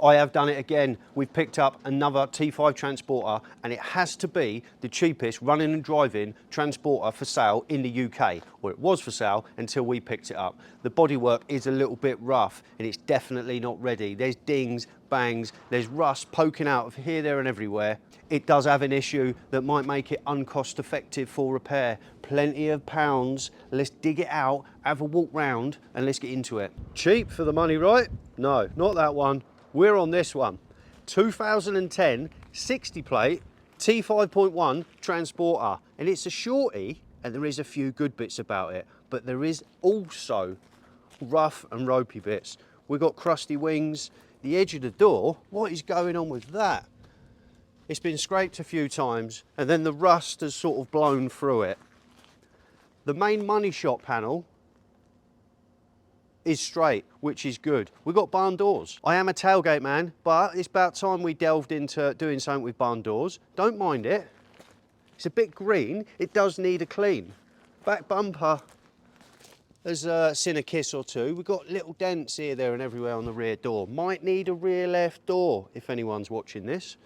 I have done it again. We've picked up another T5 transporter, and it has to be the cheapest running and driving transporter for sale in the UK, or it was for sale until we picked it up. The bodywork is a little bit rough, and it's definitely not ready. There's dings, bangs, there's rust poking out of here, there and everywhere. It does have an issue that might make it uncost effective for repair. Plenty of pounds. Let's dig it out, have a walk round, and let's get into it. Cheap for the money, right? No, not that one. We're on this one. 2010 60 plate T5.1 transporter, and it's a shorty, and there is a few good bits about it, but there is also rough and ropey bits. We've got crusty wings. The edge of the door, what is going on with that? It's been scraped a few times, and then the rust has sort of blown through it. The main money shot panel is straight, which is good. We've got barn doors. I am a tailgate man, but it's about time we delved into doing something with barn doors. Don't mind it. It's a bit green. It does need a clean. Back bumper has seen a kiss or two. We've got little dents here, there and everywhere on the rear door. Might need a rear left door if anyone's watching this.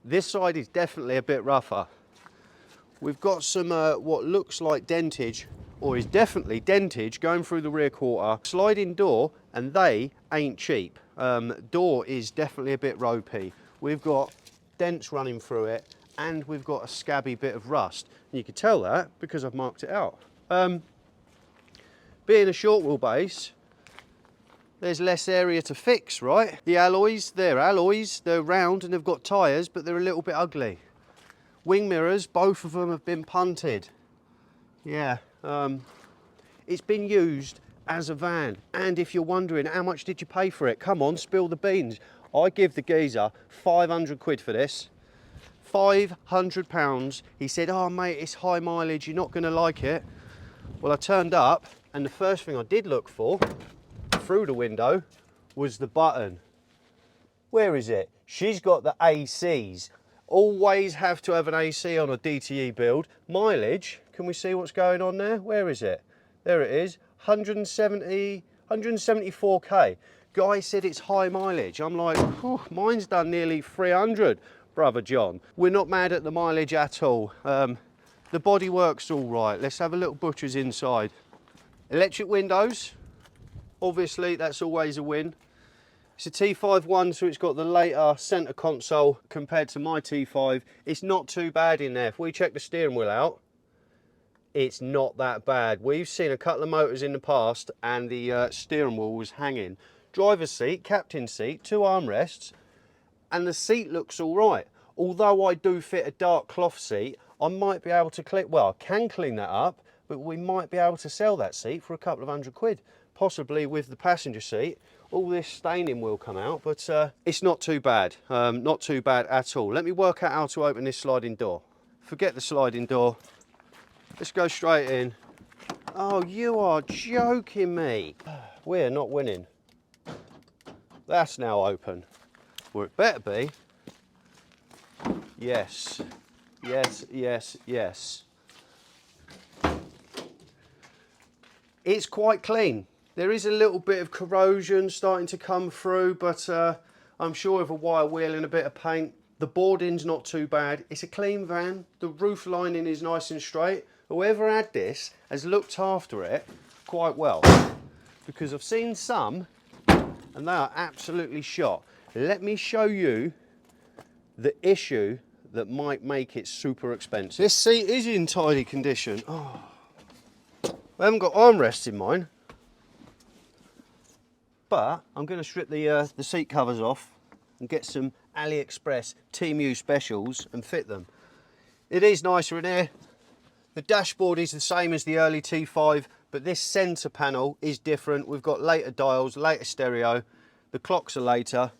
This side is definitely a bit rougher. We've got some what looks like dentage, or is definitely dentage, going through the rear quarter. Sliding door, and they ain't cheap. Door is definitely a bit ropey. We've got dents running through it, and we've got a scabby bit of rust. And you can tell that because I've marked it out. Being a short wheelbase, there's less area to fix, right? The alloys, they're round and they've got tyres, but they're a little bit ugly. Wing mirrors, both of them have been punted. Yeah, it's been used as a van. And if you're wondering, how much did you pay for it? Come on, spill the beans. I give the geezer 500 quid for this. £500. He said, oh mate, it's high mileage, you're not gonna like it. Well, I turned up, and the first thing I did look for through the window was the button. Where is it? She's got the ACs. Always have to have an AC on a DTE build. Mileage, can we see what's going on there? Where is it? There it is, 174k. Guy said it's high mileage. I'm like, mine's done nearly 300, brother John. We're not mad at the mileage at all. The bodywork's all right. Let's have a little butcher's inside. Electric windows, obviously that's always a win. It's a T5.1, so it's got the later centre console compared to my T5. It's not too bad in there. If we check the steering wheel out, it's not that bad. We've seen a couple of motors in the past and the steering wheel was hanging. Driver's seat, captain's seat, 2 armrests, and the seat looks all right. Although I do fit a dark cloth seat, I might be able to clean, well, I can clean that up, but we might be able to sell that seat for a couple of £100, possibly with the passenger seat. All this staining will come out, but it's not too bad. Not too bad at all. Let me work out how to open this sliding door. Forget the sliding door. Let's go straight in. Oh, you are joking me. We're not winning. That's now open. Well, it better be. Yes. Yes, yes, yes. It's quite clean. There is a little bit of corrosion starting to come through, but I'm sure with a wire wheel and a bit of paint, the boarding's not too bad. It's a clean van. The roof lining is nice and straight. Whoever had this has looked after it quite well, because I've seen some and they are absolutely shot. Let me show you the issue that might make it super expensive. This seat is in tidy condition. Oh, I haven't got armrests in mine, but I'm going to strip the seat covers off and get some AliExpress Temu specials and fit them. It is nicer in here. The dashboard is the same as the early T5, but this centre panel is different. We've got later dials, later stereo. The clocks are later.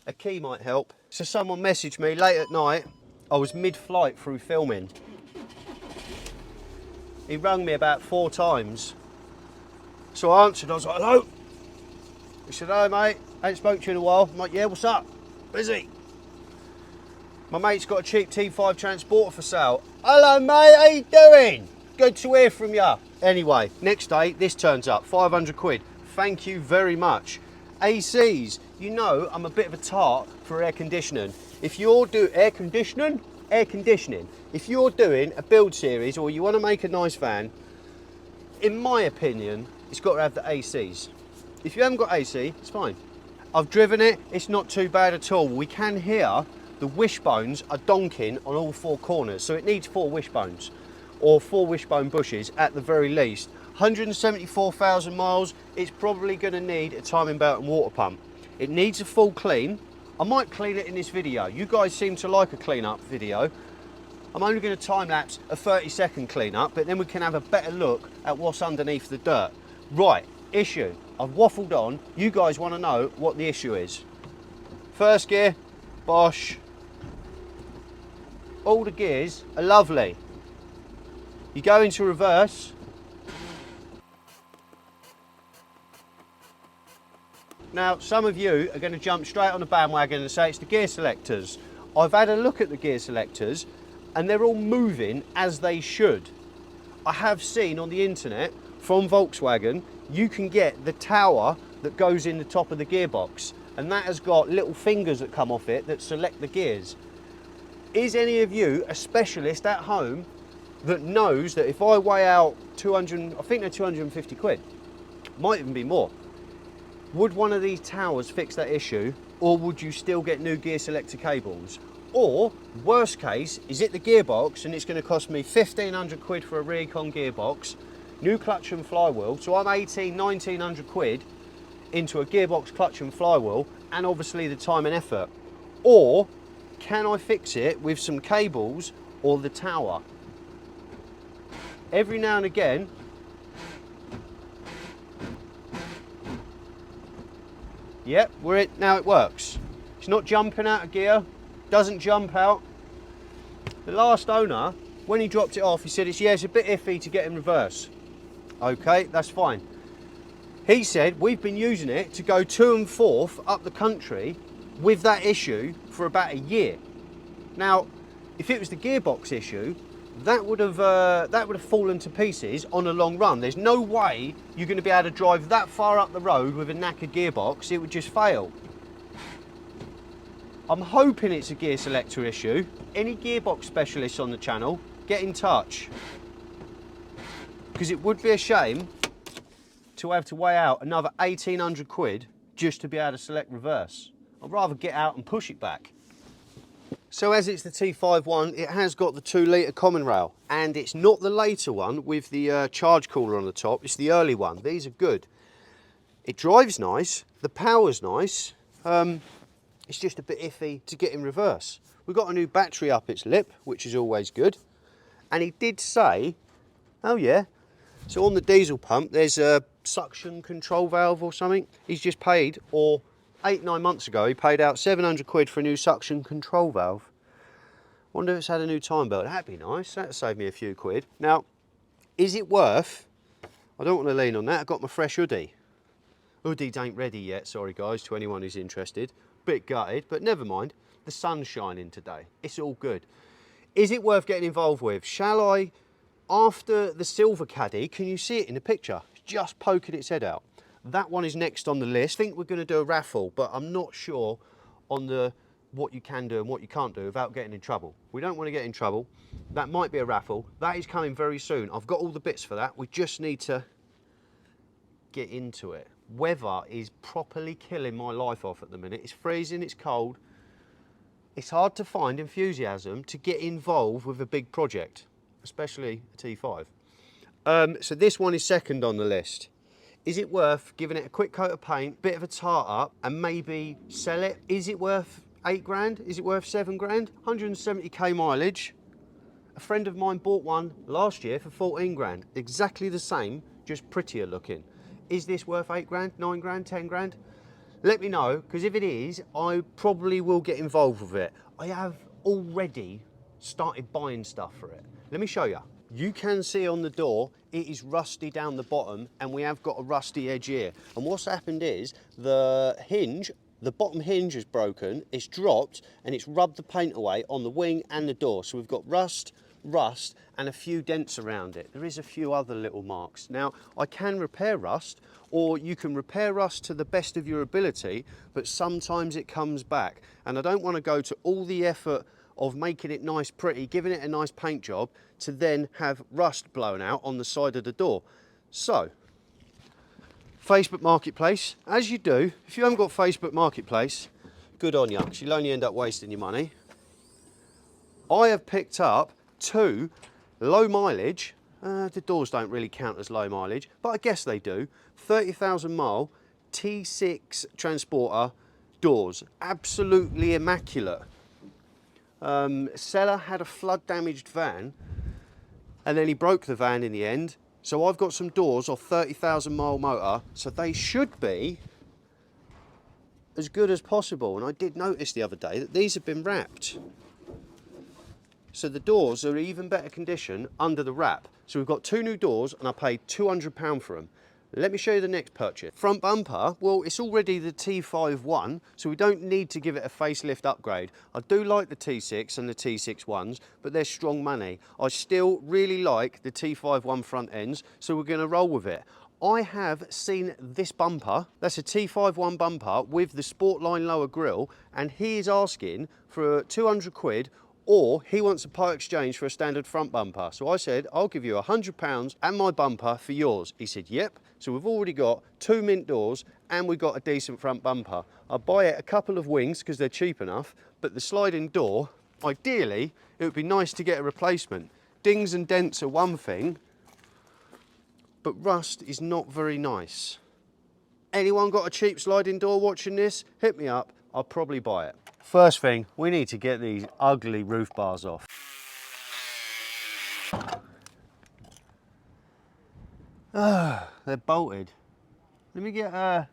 A key might help. So someone messaged me late at night. I was mid-flight through filming. He rang me about 4 times. So I answered, I was like, hello. He said, hello mate, ain't spoke to you in a while. I'm like, yeah, what's up? Busy. My mate's got a cheap T5 transporter for sale. Hello mate, how you doing? Good to hear from you. Anyway, next day, this turns up, 500 quid. Thank you very much. ACs, you know I'm a bit of a tart for air conditioning. If you're doing air conditioning, if you're doing a build series or you want to make a nice van, in my opinion, it's got to have the ACs. If you haven't got AC, it's fine. I've driven it, it's not too bad at all. We can hear the wishbones are donking on all four corners, so it needs 4 wishbones, or 4 wishbone bushes at the very least. 174,000 miles, it's probably going to need a timing belt and water pump. It needs a full clean. I might clean it in this video. You guys seem to like a clean up video. I'm only going to time lapse a 30-second clean up, but then we can have a better look at what's underneath the dirt. Right, issue. I've waffled on. You guys want to know what the issue is. First gear, Bosch. All the gears are lovely. You go into reverse. Now, some of you are going to jump straight on the bandwagon and say it's the gear selectors. I've had a look at the gear selectors and they're all moving as they should. I have seen on the internet from Volkswagen, you can get the tower that goes in the top of the gearbox, and that has got little fingers that come off it that select the gears. Is any of you a specialist at home that knows that if I weigh out 200, I think they're 250 quid, might even be more, would one of these towers fix that issue, or would you still get new gear selector cables? Or, worst case, is it the gearbox and it's going to cost me 1,500 quid for a Recon gearbox, new clutch and flywheel, so I'm 1,900 quid into a gearbox, clutch and flywheel, and obviously the time and effort. Or, can I fix it with some cables or the tower? Every now and again, yep, now it works. It's not jumping out of gear, doesn't jump out. The last owner, when he dropped it off, he said it's a bit iffy to get in reverse. Okay, that's fine. He said we've been using it to go to and forth up the country with that issue for about a year. Now, if it was the gearbox issue, that would have fallen to pieces on a long run. There's no way you're going to be able to drive that far up the road with a knackered gearbox. It would just fail. I'm hoping it's a gear selector issue. Any gearbox specialists on the channel, get in touch. Because it would be a shame to have to weigh out another 1,800 quid just to be able to select reverse. I'd rather get out and push it back. So as it's the T5.1, it has got the 2 litre common rail, and it's not the later one with the charge cooler on the top, it's the early one. These are good. It drives nice, the power's nice, it's just a bit iffy to get in reverse. We've got a new battery up its lip, which is always good. And he did say, oh yeah, so on the diesel pump, there's a suction control valve or something. He's just paid, or 8-9 months ago, he paid out 700 quid for a new suction control valve. Wonder if it's had a new time belt. That'd be nice, that'd save me a few quid. Now, is it worth, I don't want to lean on that, I've got my fresh hoodie. Hoodies ain't ready yet, sorry guys, to anyone who's interested. Bit gutted, but never mind. The sun's shining today. It's all good. Is it worth getting involved with? Shall I, after the silver caddy, can you see it in the picture? It's just poking its head out. That one is next on the list. I think we're going to do a raffle, but I'm not sure on what you can do and what you can't do without getting in trouble. We don't want to get in trouble. That might be a raffle. That is coming very soon. I've got all the bits for that. We just need to get into it. Weather is properly killing my life off at the minute. It's freezing, it's cold. It's hard to find enthusiasm to get involved with a big project, especially a T5. So this one is second on the list. Is it worth giving it a quick coat of paint, bit of a tart up, and maybe sell it? Is it worth 8 grand? Is it worth 7 grand? 170k mileage. A friend of mine bought one last year for 14 grand. Exactly the same, just prettier looking. Is this worth 8 grand, 9 grand, 10 grand? Let me know, because if it is, I probably will get involved with it. I have already started buying stuff for it. Let me show you. You can see on the door, it is rusty down the bottom, and we have got a rusty edge here. And what's happened is, the hinge, the bottom hinge is broken, it's dropped, and it's rubbed the paint away on the wing and the door. So we've got rust, rust and a few dents around it. There is a few other little marks. Now, I can repair rust, or you can repair rust to the best of your ability, but sometimes it comes back. And I don't want to go to all the effort of making it nice, pretty, giving it a nice paint job, to then have rust blown out on the side of the door. So, Facebook Marketplace, as you do. If you haven't got Facebook Marketplace, good on you, because you'll only end up wasting your money. I have picked up 2 low mileage, the doors don't really count as low mileage, but I guess they do, 30,000 mile T6 transporter doors, absolutely immaculate. Seller had a flood damaged van, and then he broke the van in the end. So I've got some doors off 30,000 mile motor, so they should be as good as possible. And I did notice the other day that these have been wrapped. So the doors are even better condition under the wrap. So we've got 2 new doors, and I paid £200 for them. Let me show you the next purchase. Front bumper, well, it's already the T5.1, so we don't need to give it a facelift upgrade. I do like the T6 and the T6.1s, but they're strong money. I still really like the T5.1 front ends, so we're gonna roll with it. I have seen this bumper, that's a T5.1 bumper with the Sportline lower grille, and he is asking for 200 quid, or he wants a part exchange for a standard front bumper. So I said, I'll give you £100 and my bumper for yours. He said, yep. So we've already got 2 mint doors and we've got a decent front bumper. I'll buy it a couple of wings because they're cheap enough, but the sliding door, ideally, it would be nice to get a replacement. Dings and dents are one thing, but rust is not very nice. Anyone got a cheap sliding door watching this? Hit me up, I'll probably buy it. First thing, we need to get these ugly roof bars off. They're bolted. Let me get an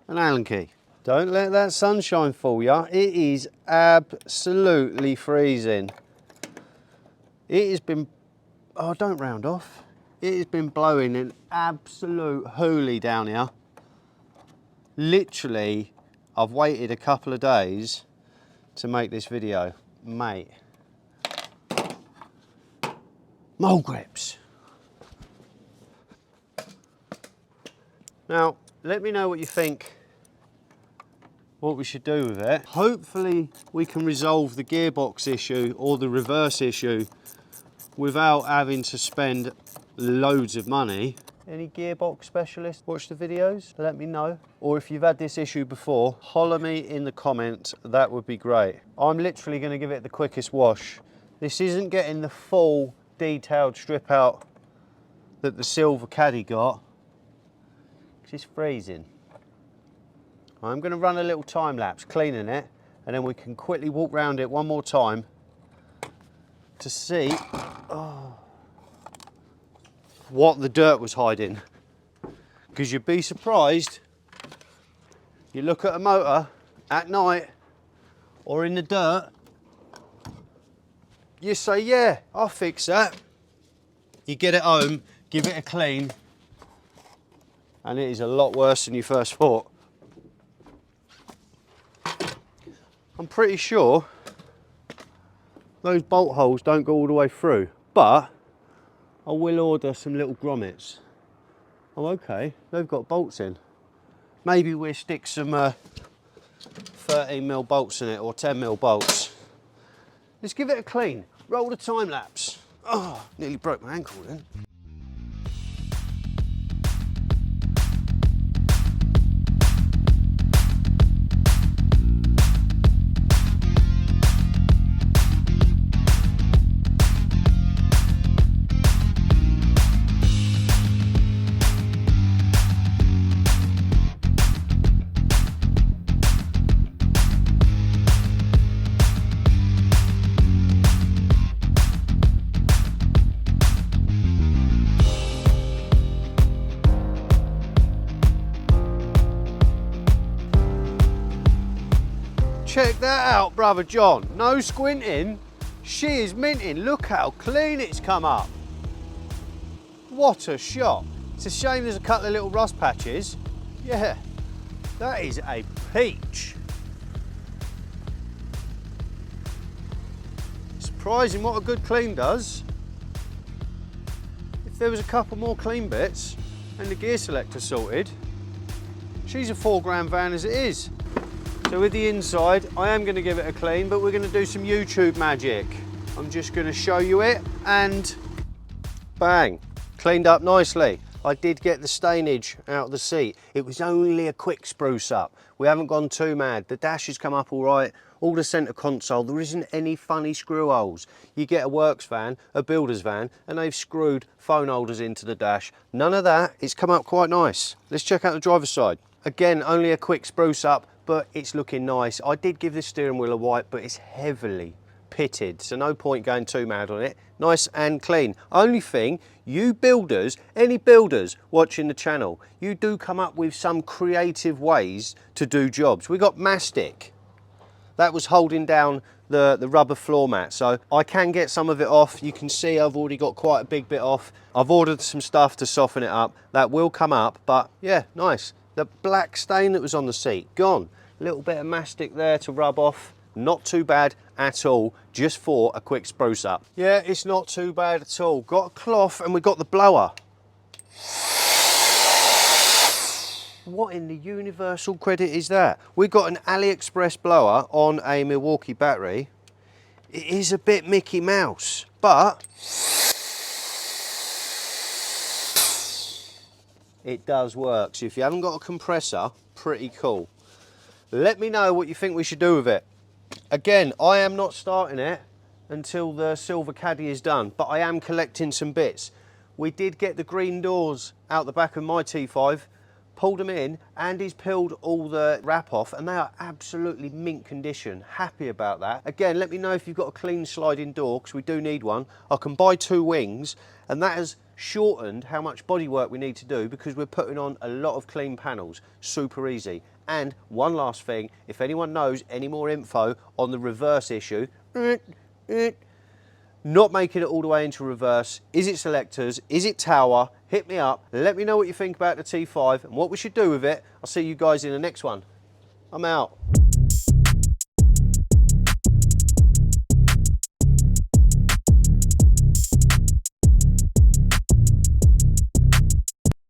Allen key. Don't let that sunshine fool ya. It is absolutely freezing. It has been, oh, don't round off. It has been blowing an absolute hoolie down here. Literally, I've waited a couple of days to make this video. Mate. Mole grips. Now, let me know what you think, what we should do with it. Hopefully we can resolve the gearbox issue or the reverse issue without having to spend loads of money. Any gearbox specialist watch the videos? Let me know. Or if you've had this issue before, holler me in the comments, that would be great. I'm literally gonna give it the quickest wash. This isn't getting the full detailed strip out that the silver caddy got. It's freezing. I'm going to run a little time lapse cleaning it, and then we can quickly walk round it one more time to see what the dirt was hiding. Because you'd be surprised, you look at a motor at night or in the dirt, you say, yeah, I'll fix that. You get it home, give it a clean, and it is a lot worse than you first thought. I'm pretty sure those bolt holes don't go all the way through, but I will order some little grommets. Oh, okay, they've got bolts in. Maybe we'll stick some 13mm bolts in it, or 10mm bolts. Let's give it a clean. Roll the time lapse. Oh, nearly broke my ankle then. Check that out, brother John. No squinting. She is minting. Look how clean it's come up. What a shot. It's a shame there's a couple of little rust patches. Yeah, that is a peach. It's Surprising what a good clean does. If there was a couple more clean bits and the gear selector sorted, she's a 4 grand van as it is. So with the inside, I am going to give it a clean, but we're going to do some YouTube magic. I'm just going to show you it, and bang, cleaned up nicely. I did get the stainage out of the seat. It was only a quick spruce up. We haven't gone too mad. The dash has come up all right. All the centre console, there isn't any funny screw holes. You get a works van, a builder's van, and they've screwed phone holders into the dash. None of that. It's come up quite nice. Let's check out the driver's side. Again, only a quick spruce up, but it's looking nice. I did give the steering wheel a wipe, but it's heavily pitted, so no point going too mad on it. Nice and clean. Only thing, you builders, any builders watching the channel, you do come up with some creative ways to do jobs. We got mastic. That was holding down the rubber floor mat, so I can get some of it off. You can see I've already got quite a big bit off. I've ordered some stuff to soften it up. That will come up, but yeah, nice. The black stain that was on the seat, gone. A little bit of mastic there to rub off. Not too bad at all, just for a quick spruce up. Yeah, it's not too bad at all. Got a cloth and we got the blower. What in the universal credit is that? We've got an AliExpress blower on a Milwaukee battery. It is a bit Mickey Mouse, but it does work. So if you haven't got a compressor, pretty cool. Let me know what you think we should do with it. Again, I am not starting it until the silver caddy is done, but I am collecting some bits. We did get the green doors out the back of my T5, pulled them in, and he's peeled all the wrap off, and they are absolutely mint condition. Happy about that. Again, let me know if you've got a clean sliding door, because we do need one. I can buy 2 wings, and that has shortened how much bodywork we need to do, because we're putting on a lot of clean panels. Super easy. And one last thing, if anyone knows any more info on the reverse issue, not making it all the way into reverse, is it selectors, is it tower, hit me up, let me know what you think about the T5 and what we should do with it. I'll see you guys in the next one. I'm out.